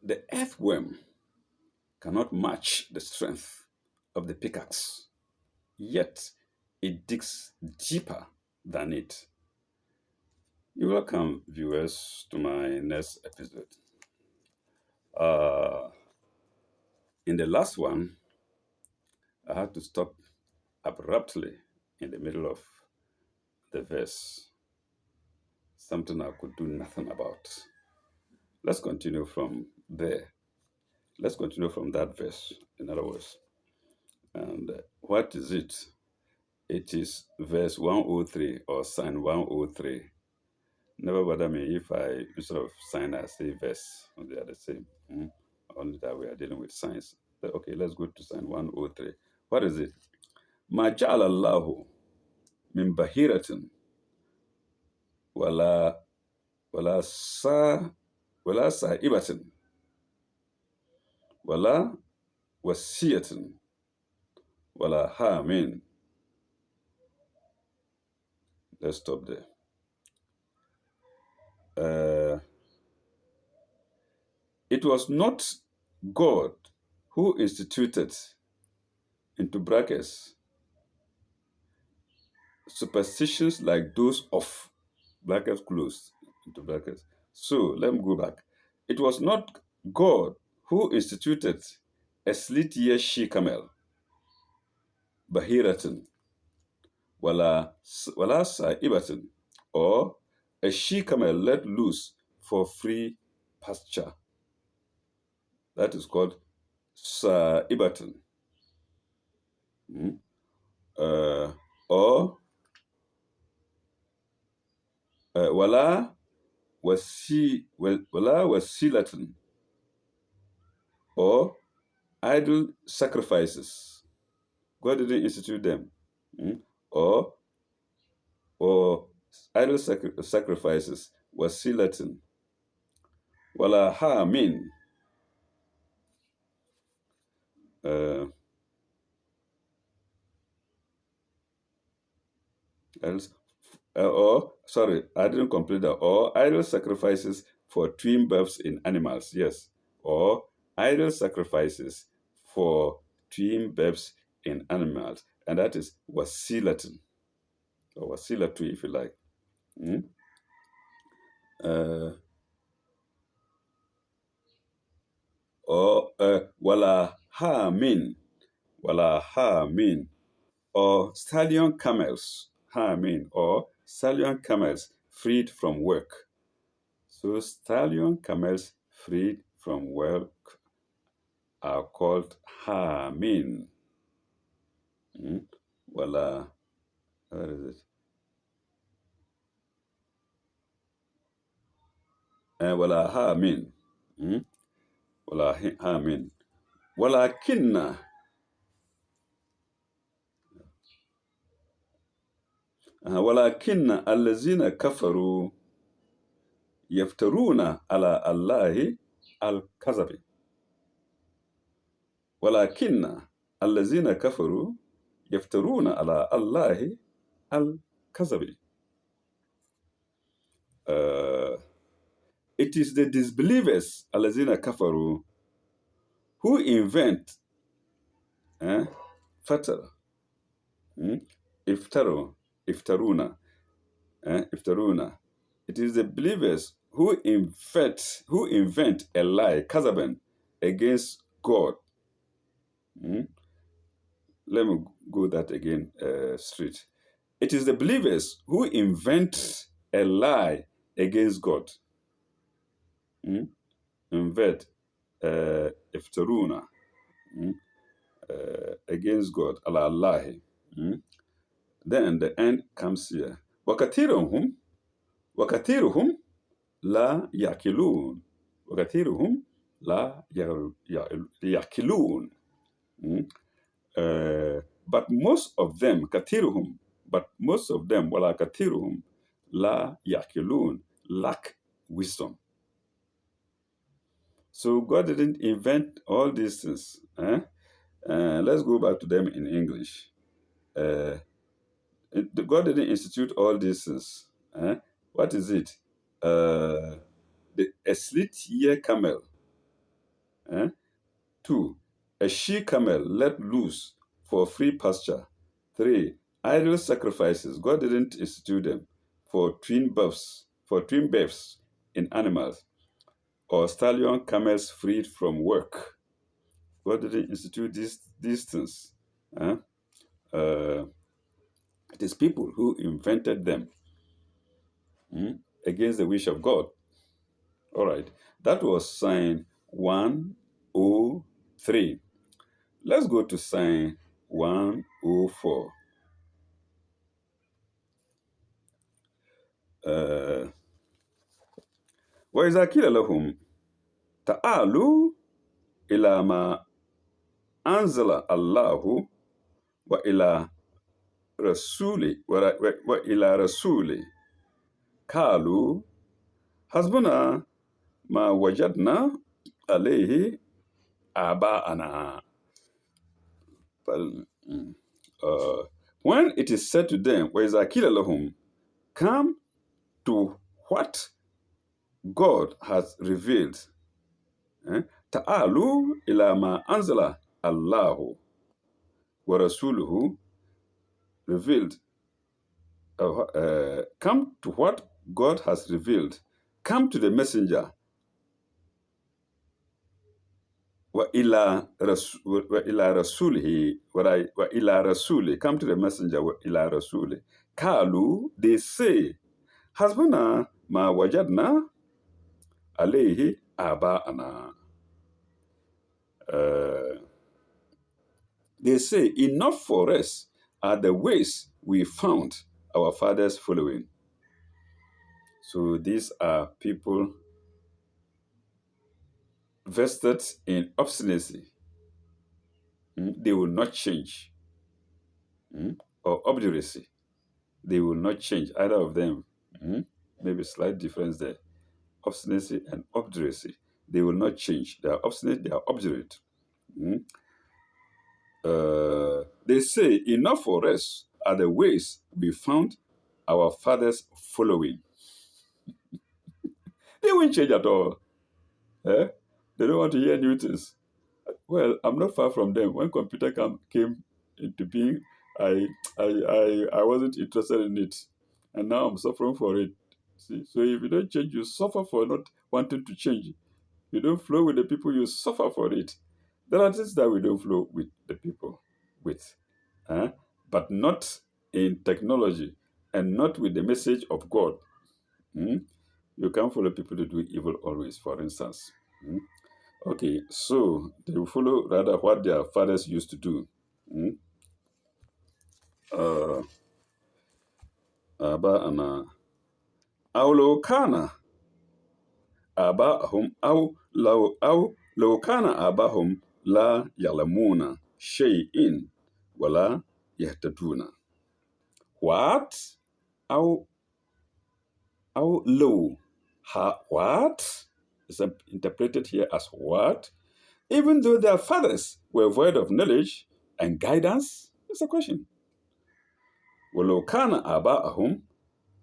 The earthworm cannot match the strength of the pickaxe, yet it digs deeper than it. You're welcome, viewers, to my next episode. Uh, in the last one, I had to stop abruptly in the middle of the verse, something I could do nothing about. Let's continue from there. Let's continue from that verse, in other words. And what is it? It is verse 103 or sign 103. Never bother me if I, instead of sign, I say verse. They are the same. Only that we are dealing with signs. Okay, let's go to sign 103. What is it? Ma ja'ala Allahu min bahiratin wala wala sa wala sa'ibatin wala wasiyatin wala hamin. Let's stop there. It was not God who instituted, into brackets, superstitions like those of, brackets closed, into brackets. So let me go back. It was not God who instituted a slit-ear she-camel, bahiratin, wala sa'ibatin, or a she-camel let loose for free pasture. That is called sa'ibatin. Or wala wasilatin, or idol sacrifices. God didn't institute them. Or idol sacrifices, wasilatin, wala hamin. Else, or sorry, I didn't complete that. Or idol sacrifices for twin births in animals, yes. Or idol sacrifices for twin births in animals, and that is wasilatin, or wasilatu, if you like. Or wala hamin, or stallion camels, or stallion camels freed from work. So stallion camels freed from work are called hamin. Wala, what is it? Wala hamin. Wala hamin. Walakinna allazina kafaru yaftaruna ala Allahi al-kazabi. Walakinna allazina kafaru yaftaruna ala Allahi al-kazabi. It is the disbelievers, allazina kafaru, who invent fatar, iftaruna. It is the believers who invent a lie, kazaban, against God. Let me go that again straight. It is the believers who invent a lie against God. Invent, iftaruna, against God, Allah. Then the end comes here. وَكَثِيرُهُمْ لَا يَعْقِلُونَ. وَكَثِيرُهُمْ لَا يَعْقِلُونَ. But most of them, كَثِيرُهُمْ, وَلَا كَثِيرُهُمْ لَا يَعْقِلُونَ, lack wisdom. So God didn't invent all these things. Let's go back to them in English. God didn't institute all these things. What is it? A slit-ear camel Eh? 2. A she-camel let loose for free pasture. 3. Idol sacrifices. God didn't institute them for twin births in animals, or stallion camels freed from work. God didn't institute these things. Eh? Uh, it is people who invented them, against the wish of God. All right. That was sign 103. Let's go to sign 104. Uh, وإذا قيل لهم تعالوا إلى ما أنزل الله وإلى وإلى رسوله قالوا حسبنا ما وجدنا عليه آباءنا. Uh, when it is said to them, وإذا قيل لهم, come to what God has revealed. Ta'alu ila ma anzala Allahu wa rasuluhu, revealed. Come to what God has revealed. Come to the messenger. Wa ila rasulihi. Wa ila rasuli. Come to the messenger. Wa ila rasuli. Kalu, they say, hasbuna ma wajadna alayhi aba'ana. They say, enough for us are the ways we found our fathers following. So these are people vested in obstinacy. They will not change. Or obduracy. They will not change, either of them. Maybe slight difference there. Obstinacy and obduracy. They will not change. They are obstinate, they are obdurate. They say, enough for us are the ways we found our fathers following. They won't change at all. Eh? They don't want to hear new things. Well, I'm not far from them. When computer came into being, I wasn't interested in it. And now I'm suffering for it. See? So if you don't change, you suffer for not wanting to change. You don't flow with the people, you suffer for it. There are things that we don't flow with the people with. But not in technology and not with the message of God. You can't follow people to do evil always, for instance. Okay, so they will follow rather what their fathers used to do. آباءنا أو لو كان آباءهم لو كان آباءهم لا يعلمون شيء ولا يهتدون. What? أو لو what is interpreted here as what? Even though their fathers were void of knowledge and guidance? It's a question. ولو كان آباءهم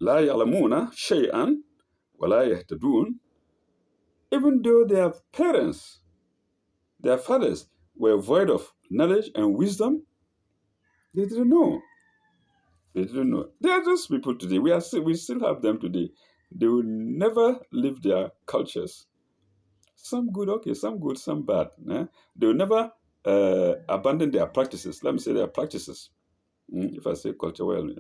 لا يعلمون شيئا ولا يهتدون. Even though their parents, their fathers, were void of knowledge and wisdom, they didn't know. They didn't know. They are just people today. We still have them today. They will never leave their cultures. Some good, okay, some good, some bad. They will never abandon their practices. Let me say their practices. If I say culture, well,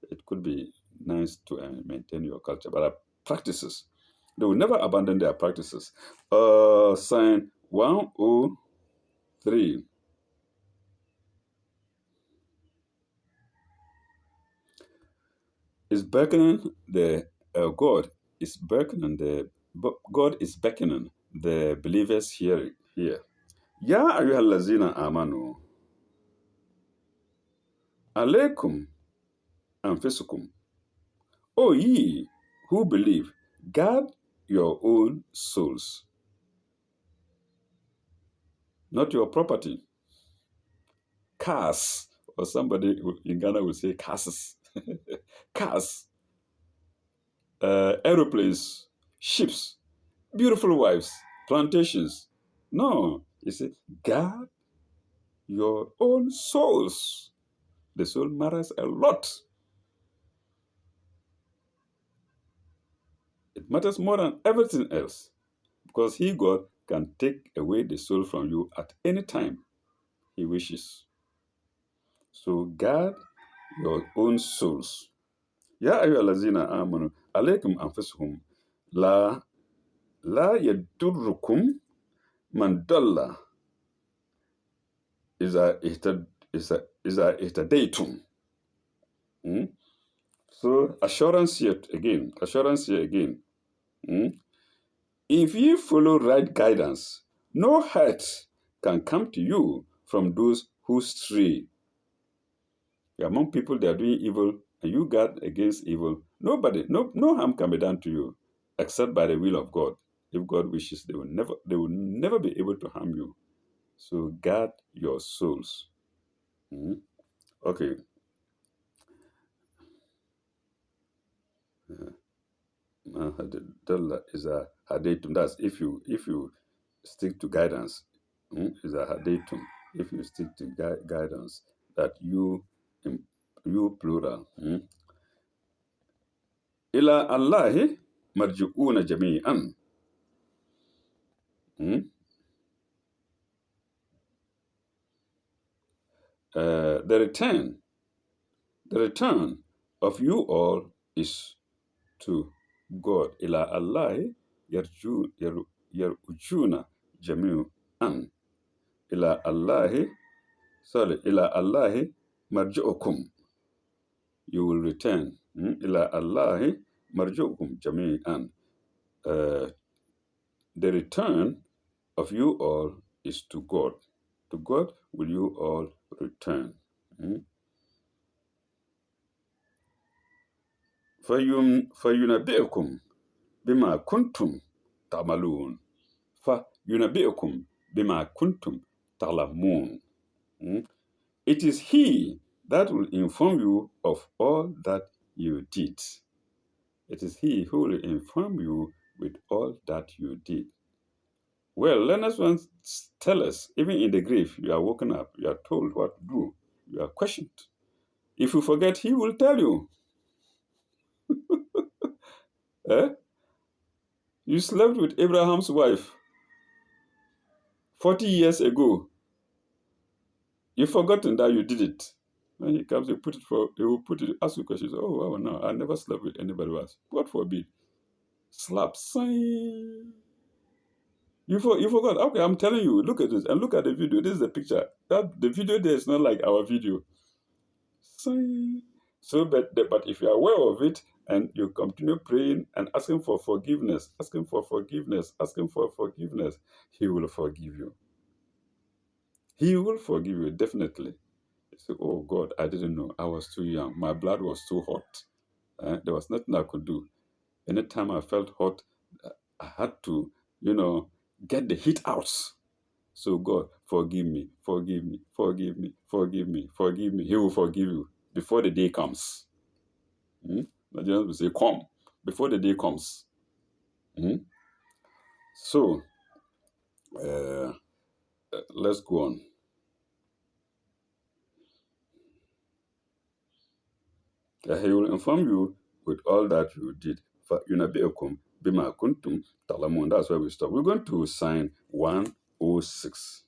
it could be nice to maintain your culture, but practices. They will never abandon their practices. Sign 103. Is beckoning the God is beckoning the believers here. Ya ayyuhallazina amanu alaykum anfusukum. O ye who believe, guard your own souls, not your property. Cars, or somebody in Ghana will say cars. Cars, aeroplanes, ships, beautiful wives, plantations, No, he said, guard your own souls. The soul matters a lot. It matters more than everything else because He, God, can take away the soul from you at any time He wishes. So guard your own souls. يا أيها الذين آمنوا عليكم أنفسكم لا يضركم من ضل إذا اهتديتم. Hmm? So assurance here again. Hmm? If you follow right guidance, no hurt can come to you from those who stray. You're among people that are doing evil, and you guard against evil. No harm can be done to you, except by the will of God. If God wishes, they will never be able to harm you. So guard your souls. Hmm? Okay. Dalla is a hadatum. That's if you stick to guidance. Is a hadatum. If you stick to guidance, that you plural. Ila Allahi marji'una jami'an. Hmm? The return of you all is to God. Ila Allahi yarjuna jami'an. Ila Allahi marji'ukum. You will return. Ila Allahi marji'ukum jami'an. The return of you all is to God. To God will you all return. فَيُنَبِّئُكُم بِمَا كُنتُمْ تَعْمَلُونَ. فَيُنَبِّئُكُم بِمَا كُنتُمْ تَعْلَمُونَ. It is He that will inform you of all that you did. It is He who will inform you with all that you did. Well, learners once tell us, even in the grave, you are woken up, you are told what to do, you are questioned. If you forget, He will tell you. Eh? You slept with Abraham's wife 40 years ago. You've forgotten that you did it. When He comes, He will ask you questions. Oh, wow, no, I never slept with anybody else. God forbid. Slap. Sign. You forgot. Okay, I'm telling you, look at this and look at the video. This is the picture. The video there is not like our video. Sign. So, but if you are aware of it and you continue praying and asking for forgiveness, He will forgive you. He will forgive you, definitely. You say, oh God, I didn't know. I was too young. My blood was too hot. There was nothing I could do. Anytime I felt hot, I had to, get the heat out. So God, forgive me, forgive me, forgive me, forgive me, forgive me. He will forgive you before the day comes. Nigerians will say, come, before the day comes. So, let's go on. He will inform you with all that you did. فَيُنَبِّئُكُم بِمَا كُنتُمْ تَعْلَمُونَ. That's where we stop. We're going to sign 106.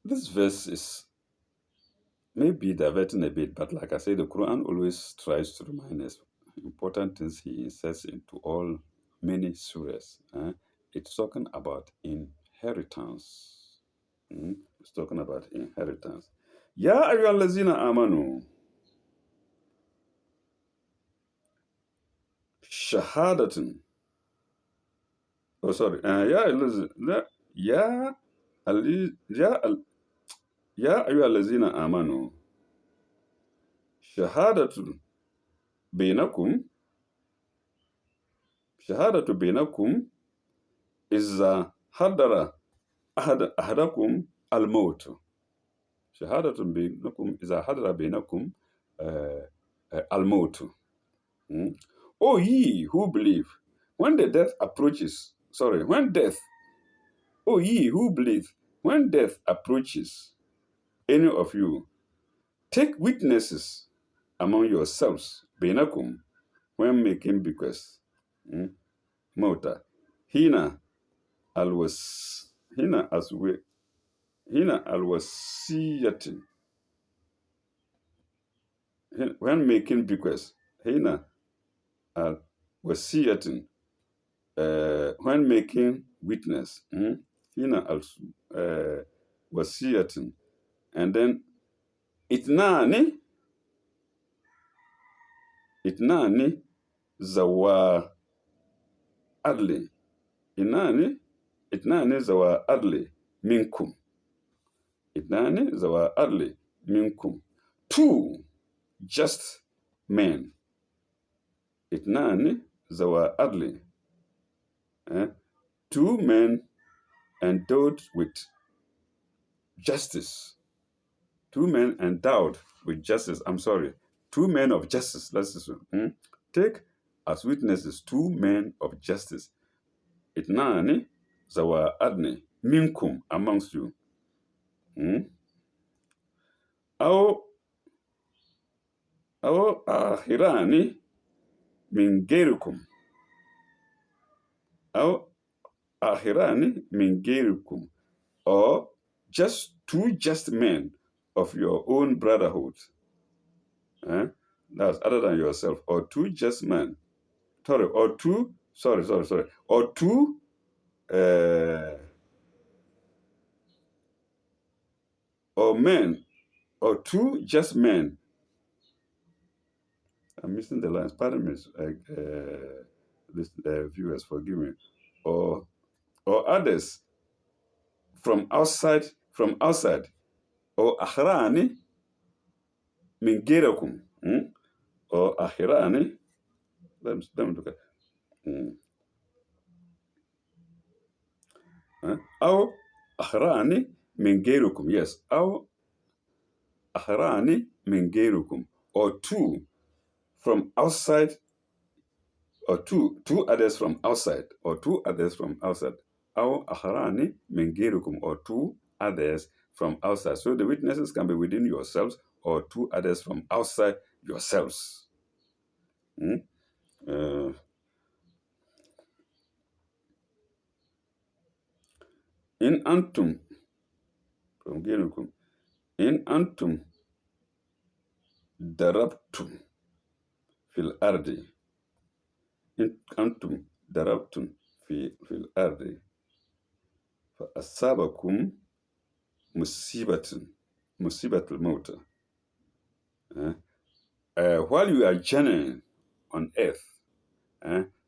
This verse is maybe diverting a bit, but like I say, the Quran always tries to remind us important things He inserts into all many surahs. It's talking about inheritance. It's talking about inheritance. Ya ayyuhallazina amanu. Shahadatin. Oh, sorry. Ya Ali- ya al- ya ayyuhallazina amanu. Shahadatu bainakum. Shahadatu bainakum iza hadara ahadakum al-maut. Shahadatu bainakum iza hadara bainakum al-mautu. O ye who believe, when the death approaches, when death, O ye who believe, when death approaches any of you, take witnesses among yourselves, bainakum, when making bequests. Mauta. Hina alwas hina aswe hina alwasiyatin. When making bequests. Hina alwasiyatin. When making witness. Hina alwasiyatin. And then itnani zawa adli. Itnani zawa adli minkum. Itnani zawa adli minkum. Two just men. Itnani zawa adli. Two men endowed with justice. Two men endowed with justice. I'm sorry. Two men of justice. Let's listen. Take as witnesses two men of justice. Itnani zawa adni minkum, amongst you. Aw ahirani min gerikum. Aw ahirani min gerikum. Or just two just men of your own brotherhood. That's other than yourself. Or two just men. Or two or men, or two just men. I'm missing the lines. Pardon me, viewers, forgive me. Or others from outside. Or ahrani min gerakum. Or ahrani. Let me look at. Aw ahrani min gerikum. Yes. Aw ahrani min gerikum. Or two from outside, or two others from outside, or two others from outside. Aw ahrani min gerikum. Or two others from outside. So the witnesses can be within yourselves, or two others from outside yourselves. In antum from gerikum. In antum darabtum fil ardi. In antum darabtum fil ardi. Fa asabakum musibatul mauta. While you are journeying on earth.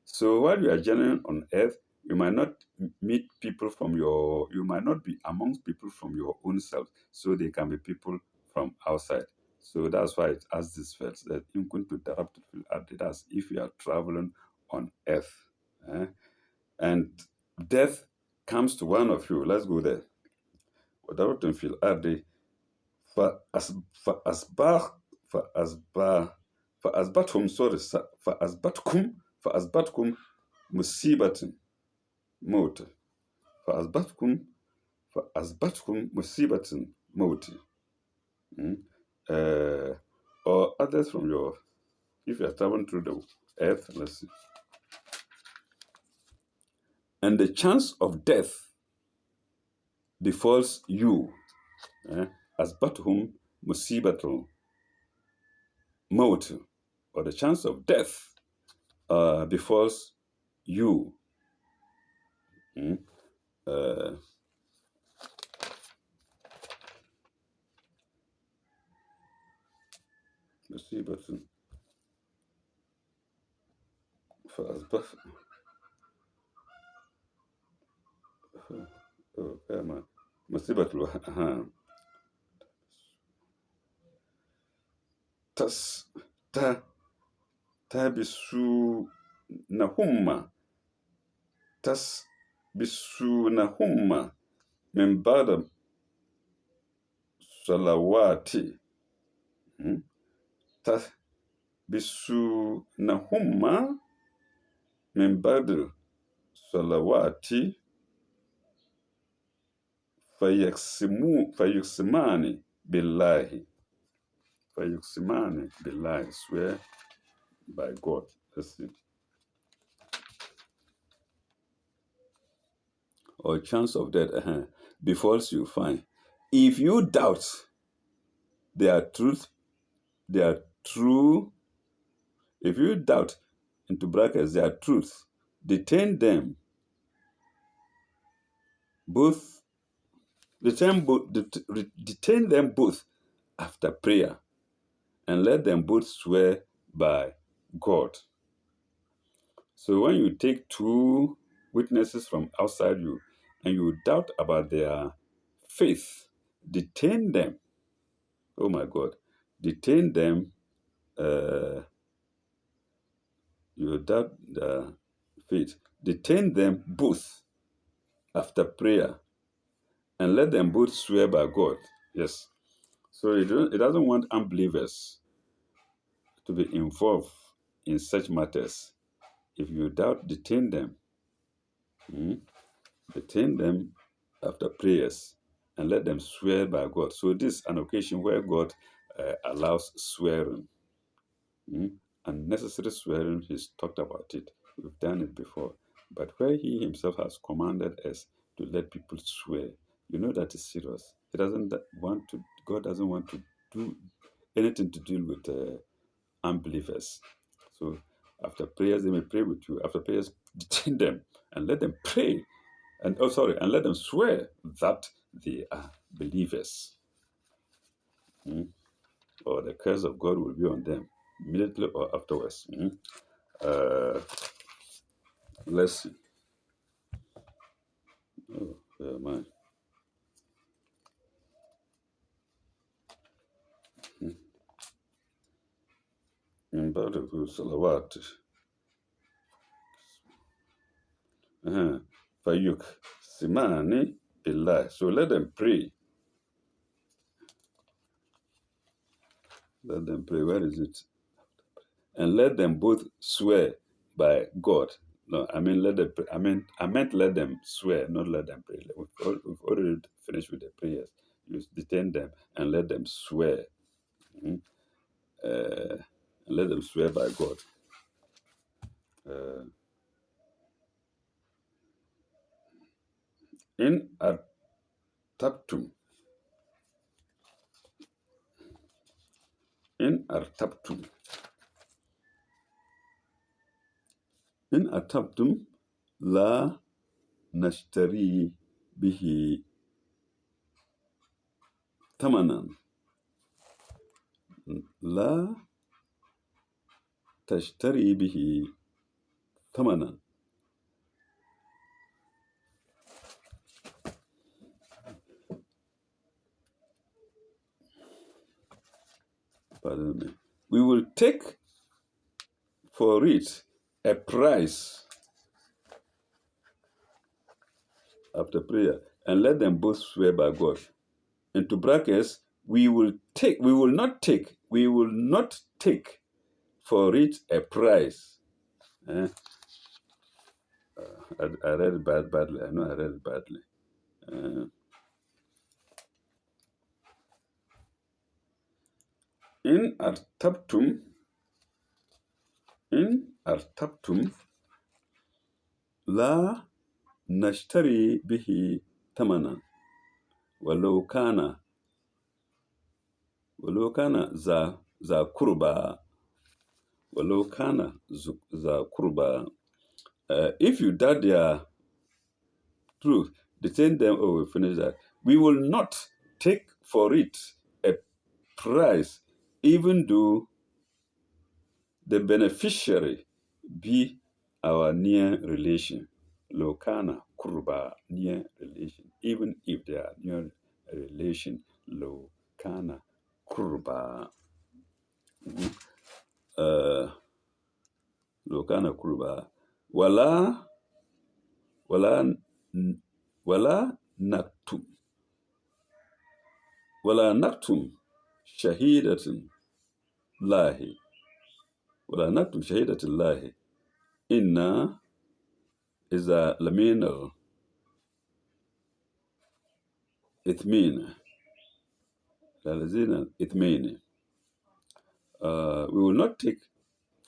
So while you are journeying on earth, you might not meet people you might not be amongst people from your own self. So they can be people from outside. So that's why it has this verse that in kuntu darabtu fil ardi. That's if you are traveling on earth. And death comes to one of you. Let's go there. Darabtu fil ardi. فأثبتكم مصيبة موت. فأثبتكم مصيبة موت. Or others from if you are traveling through the earth, let's see. And the chance of death befalls you. أثبتهم مصيبة موت. Or the chance of death befalls you. مصيبة فأصبح مصيبة تسبسونهما من بعد صلوات بسونهما من بعد الصلوات فيقسمان بالله. فيقسمان بالله, swear by God. Let's see. Or chance of death befalls you, fine. If you doubt their truth, their true, if you doubt, into brackets, their truth, detain them both, detain them both after prayer, and let them both swear by God. So when you take two witnesses from outside you and you doubt about their faith, detain them. Oh my God. Detain them. You doubt the faith. Detain them both after prayer and let them both swear by God. Yes. So it doesn't want unbelievers to be involved in such matters. If you doubt, detain them. Detain them after prayers and let them swear by God. So this is an occasion where God allows swearing. Unnecessary swearing, he's talked about it. We've done it before. But where he himself has commanded us to let people swear, you know that is serious. God doesn't want to do anything to deal with unbelievers. So after prayers, they may pray with you. After prayers, detain them and let them pray. And let them swear that they are believers. Or the curse of God will be on them immediately or afterwards. Let's see. Oh, where am I? In battle with Salawat. Fayuk. Simani Billah. So let them pray. Let them pray. Where is it? And let them both swear by God. No, I mean let them. I meant let them swear, not let them pray. We've already finished with the prayers. You detain them and let them swear. And let them swear by God. In artabtum. In artabtum. In artabtum la nashtari bihi tamanan. La tashtari bihi tamanan. Pardon me. We will take for it a price after prayer and let them both swear by God. Into brackets, we will not take for it a price. I read it badly. I know I read it badly. In artabtum la nashtari bihi tamanan walau kana za kurba walau kana za kurba. If you doubt their truth, detain them. Oh, we finish that. We will not take for it a price, even though the beneficiary be our near relation. Lokana kurba, near relation. Even if they are near relation, lokana kurba. Lokana kurba. Wala naktum. Wala naktum shahidatin lahi. ولا نكتم شهادة الله إنا إذا لمن الإثمين الذين إثمين. We will not take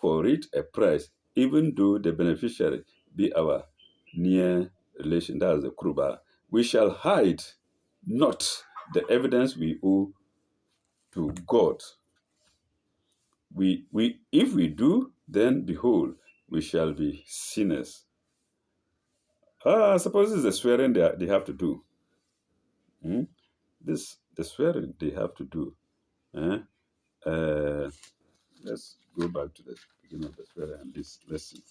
for it a price, even though the beneficiary be our near relation. That is the kruba. We shall hide not the evidence we owe to God. If we do, then behold, we shall be sinners. Suppose this is the swearing they have to do. The swearing they have to do. Eh? Let's go back to the beginning of the swearing and this lesson.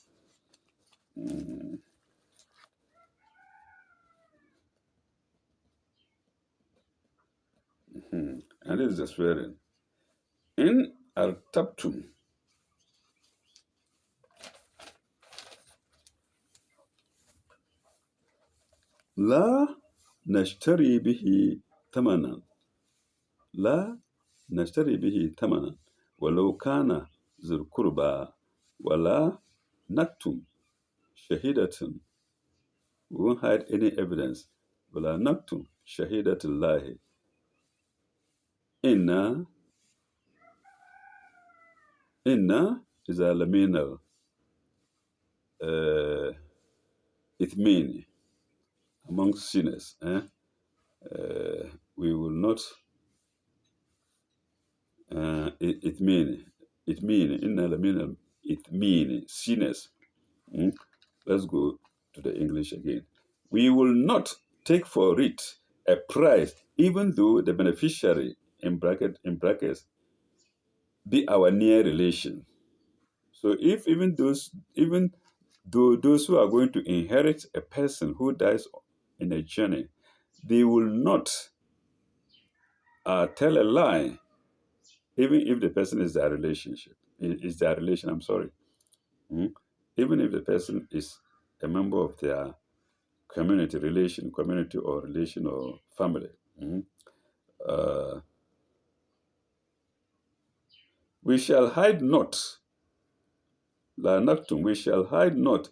And this is the swearing. In artabtum, la nashtari bihi tamanan. لا نشتري به ثمنا ولو كان ذو القربى ولا نكتم شهيدة. We won't hide any evidence. ولا نكتم شهيدة الله إنا إذا لمن الإثمين among sinners. We will not إثمين إنا لمن الإثمين sinners. Let's go to the English again. We will not take for it a price, even though the beneficiary in brackets be our near relation. So if even though those who are going to inherit a person who dies in a journey, they will not tell a lie, even if the person is their relation. I'm sorry. Even if the person is a member of their community or relation or family. We shall hide not, la naktum, we shall hide not,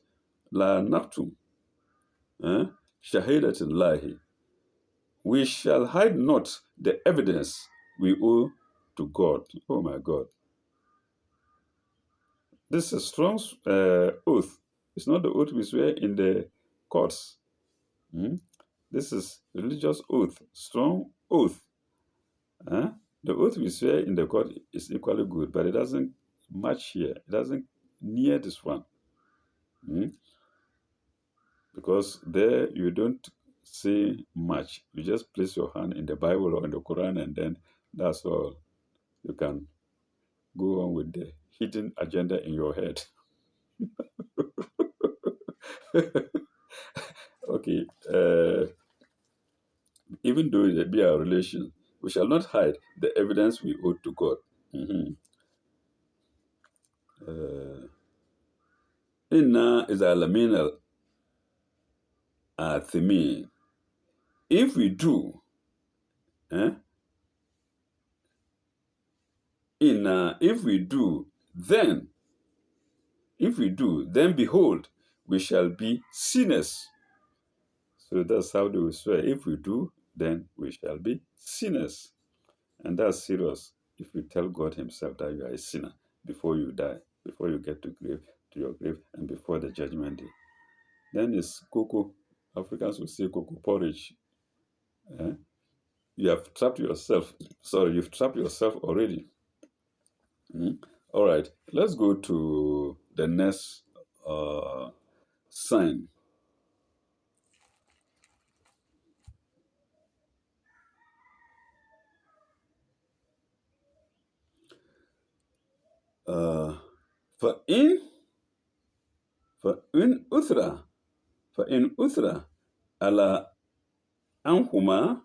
la naktum, shahidatin lahi. We shall hide not the evidence we owe to God. Oh my God. This is a strong oath. It's not the oath we swear in the courts. This is religious oath, strong oath. The oath we swear in the court is equally good, but it doesn't match here. It doesn't near this one. Because there you don't say much. You just place your hand in the Bible or in the Quran, and then that's all. You can go on with the hidden agenda in your head. Okay. Even though there be our relation, we shall not hide the evidence we owe to God. Inna is alamin al-athimin. If we do, if we do, then behold, we shall be sinners. So that's how they will swear. If we do, then we shall be sinners. And that's serious if you tell God himself that you are a sinner before you die, before you get to your grave, and before the judgment day. Then it's cocoa. Africans will say cocoa porridge. You have trapped yourself. Sorry, you've trapped yourself already. All right, let's go to the next sign. فإن فإن أثرى فإن أثرى على أنهما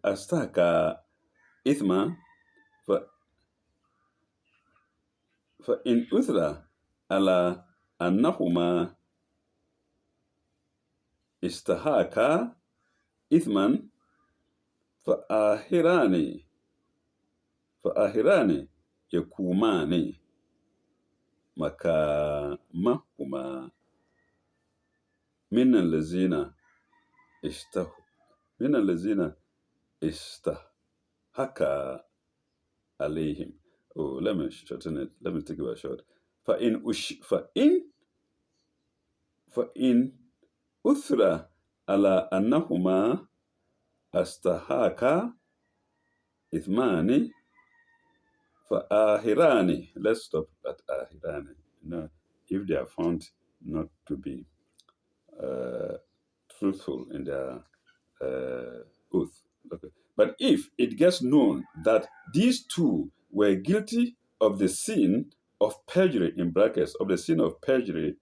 أستاكا إثما فإن أثرى على أنهما استهاكا إثما فآخران يكومان مكامهما من الذين اشتهوا من الذين اشتهك عليهم. Oh, let me shorten it. Let me take it short. فإن أثر على أنهما استحاكا إثمان فآخران. Let's stop at آخران. No, if they are found not to be truthful in their oath. Okay. But if it gets known that these two were guilty of the sin of perjury, in brackets, of the sin of perjury,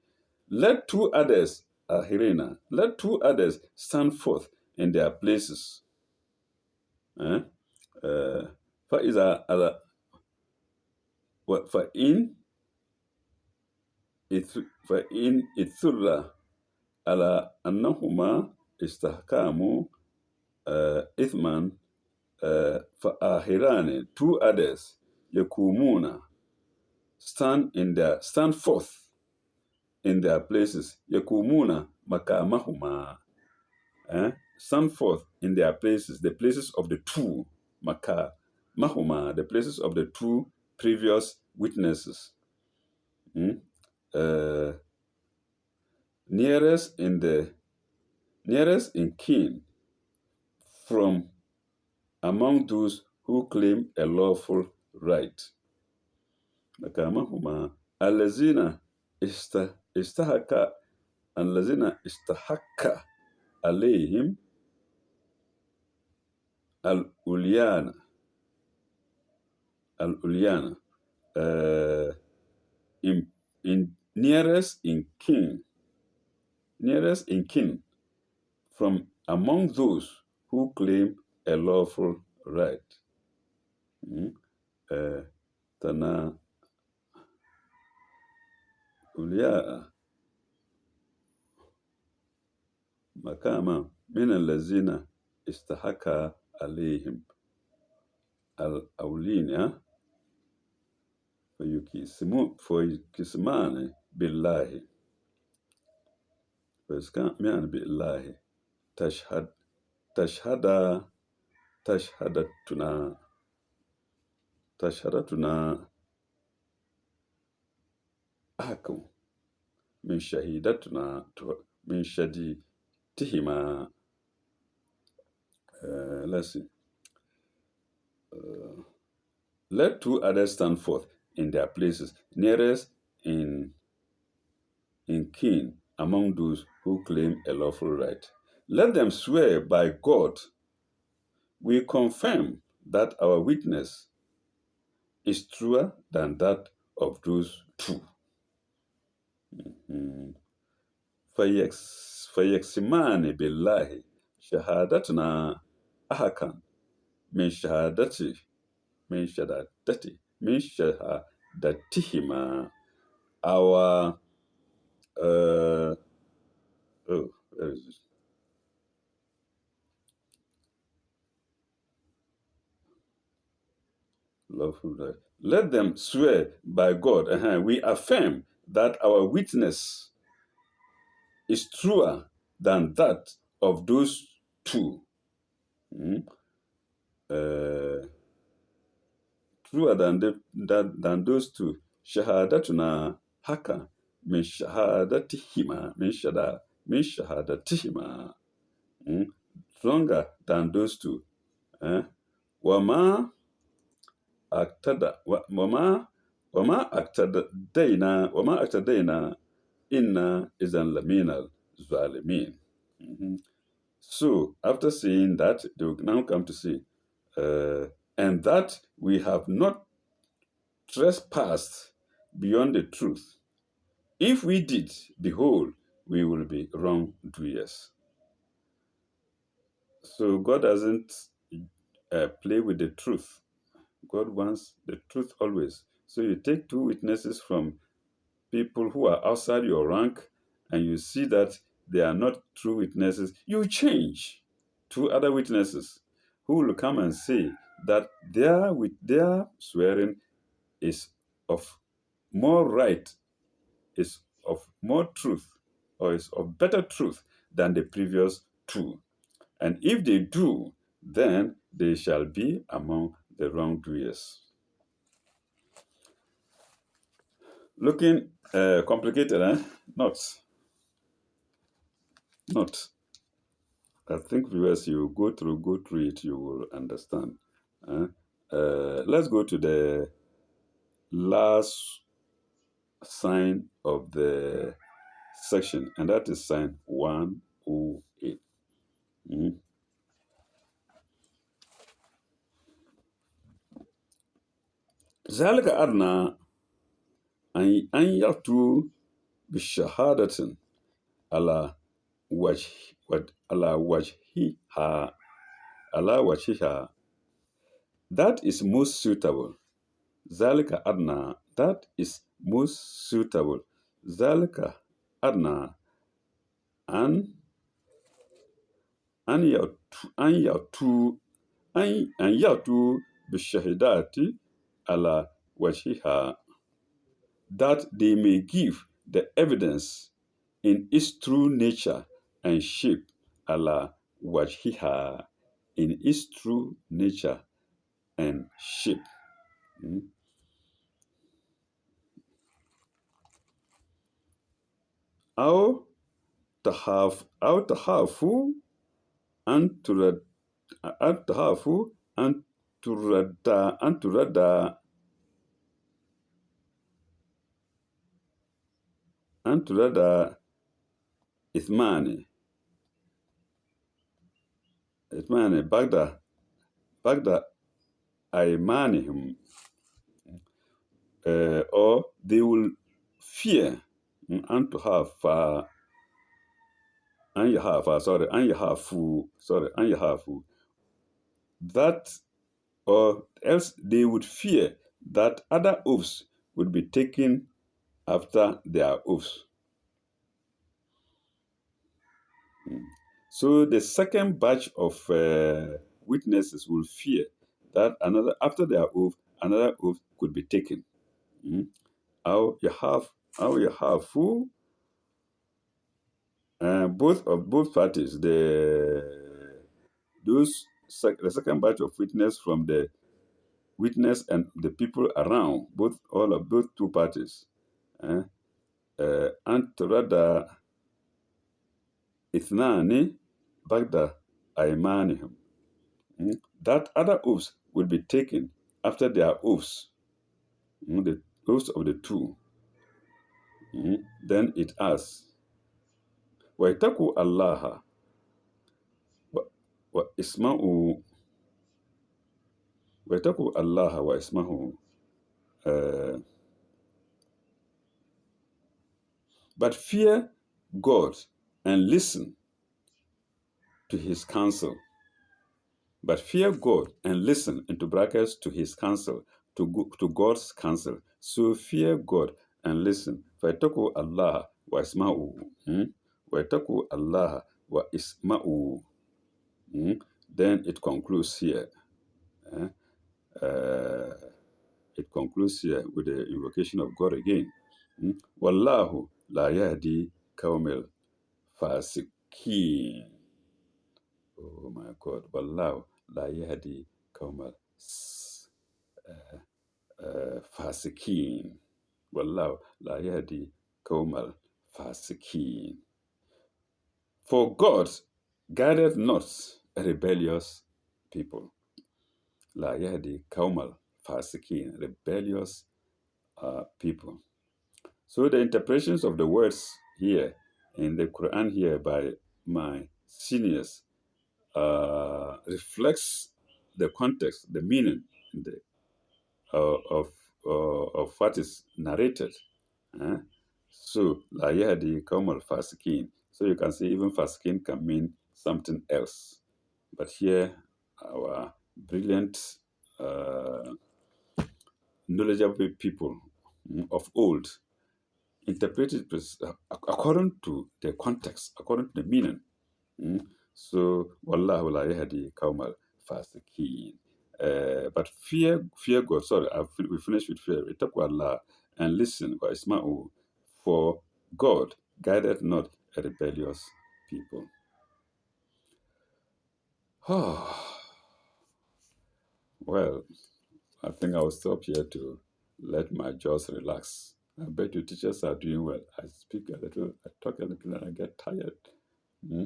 let two others, Hirena, let two others stand forth in their places. Eh? فإذا على فإن اضطر على أنهما استحكموا إثما فآخران, two others, يقومون, stand forth in their places. يقومون مقامهما, stand forth in their places, the places of the two, مقامهما, the places of the two previous witnesses. Nearest in kin from among those who claim a lawful right. مقامهما الذين استحق عليهم الأوليان in nearest in kin from among those who claim a lawful right. تنا أولياء مقاما من الذين استحق عليهم الأولين فيقسمان بالله تشهدتنا أحكم من شديدتهما. Let's see. Let two others stand forth in their places, nearest in kin among those who claim a lawful right. Let them swear by God, we confirm that our witness is truer than that of those two. فيقسمان بالله شهادتنا أحكم من شهادتهما. Our where is this? Lawful right. Let them swear by God. We affirm that our witness is truer than that of those two. Truer than those two. Shahadatuna haka min shahadatihima min shahadatihima. Stronger than those two. Wama aktadaina inna izan laminal zalimin. So, after saying that, they will now come to say, and that we have not trespassed beyond the truth. If we did, behold, we will be wrongdoers. So God doesn't play with the truth. God wants the truth always. So you take two witnesses from people who are outside your rank and you see that they are not true witnesses, you change two other witnesses who will come and say that their swearing is of more right, is of more truth, or is of better truth than the previous two. And if they do, then they shall be among the wrongdoers. Looking complicated, eh? Not. Not. I think viewers, you go through it, you will understand. Eh? Let's go to the last sign of the section, and that is sign 108. Mm. ذلك أدنى أن يأتوا بشهادة على وجه على وجهها على وجهها. That is most suitable. ذلك أدنى. That is most suitable. ذلك أدنى أن أن يأتوا أن يأتوا أن يأتوا بالشهادات على وجهها, that they may give the evidence in its true nature and shape, ala wajhiha, in its true nature and shape. Mm. أو تخافوا أن ترد أن تخافوا أن ترد أن ترد أن ترد إثمان بعد أيمانهم, or they will fear and to have and you have that, or else they would fear that other oaths would be taken after their oaths. So the second batch of witnesses will fear that another after their oath, another oath could be taken. How you have who both parties, the second batch of witness from the witness and the people around, both two parties, and rather ithnani bagda aymanihim, that other oaths will be taken after their oaths, the oaths of the two. Then it asks, وَاتَّقُوا اللَّهَ وَاسْمَعُوا وَاتَّقُوا اللَّهَ وَاسْمَعُوا. But fear God and listen to his counsel. But fear God and listen, into brackets, to his counsel, to God's counsel. So fear God and listen. فَاتَّقُوا اللَّهَ وَاسْمَعُوا. وَاتَّقُوا اللَّهَ وَاسْمَعُوا. Then it concludes here. It concludes here with the invocation of God again. Wallahu la yahdi kaumil fasikin. Oh my God. Wallahu la yahdi kaumil fasikin. Wallahu la yahdi kaumil fasikin. For God guideth not a rebellious people. La yahdi kaumal fasikin, rebellious people. So the interpretations of the words here in the Quran here by my seniors reflects the context, the meaning of what is narrated. So la yahdi kaumal fasikin. So you can see even fasikin can mean something else. But here our brilliant knowledgeable people of old interpreted according to the context, according to the meaning. So, Wallahu la yahdi kaumal fasikin. But fear God. Sorry, we finished with fear. We talk about Allah and listen, for God guided not a rebellious people. Well, I think I'll stop here to let my jaws relax. I bet you teachers are doing well. I speak a little, I talk a little, and I get tired. Hmm?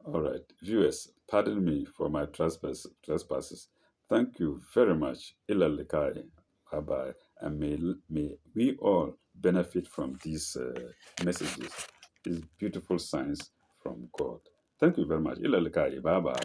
All right, viewers, pardon me for my trespasses. Thank you very much. Ila likai. Bye bye. And may we all benefit from these messages, these beautiful signs from God. Thank you very much. Ila likai. Bye bye.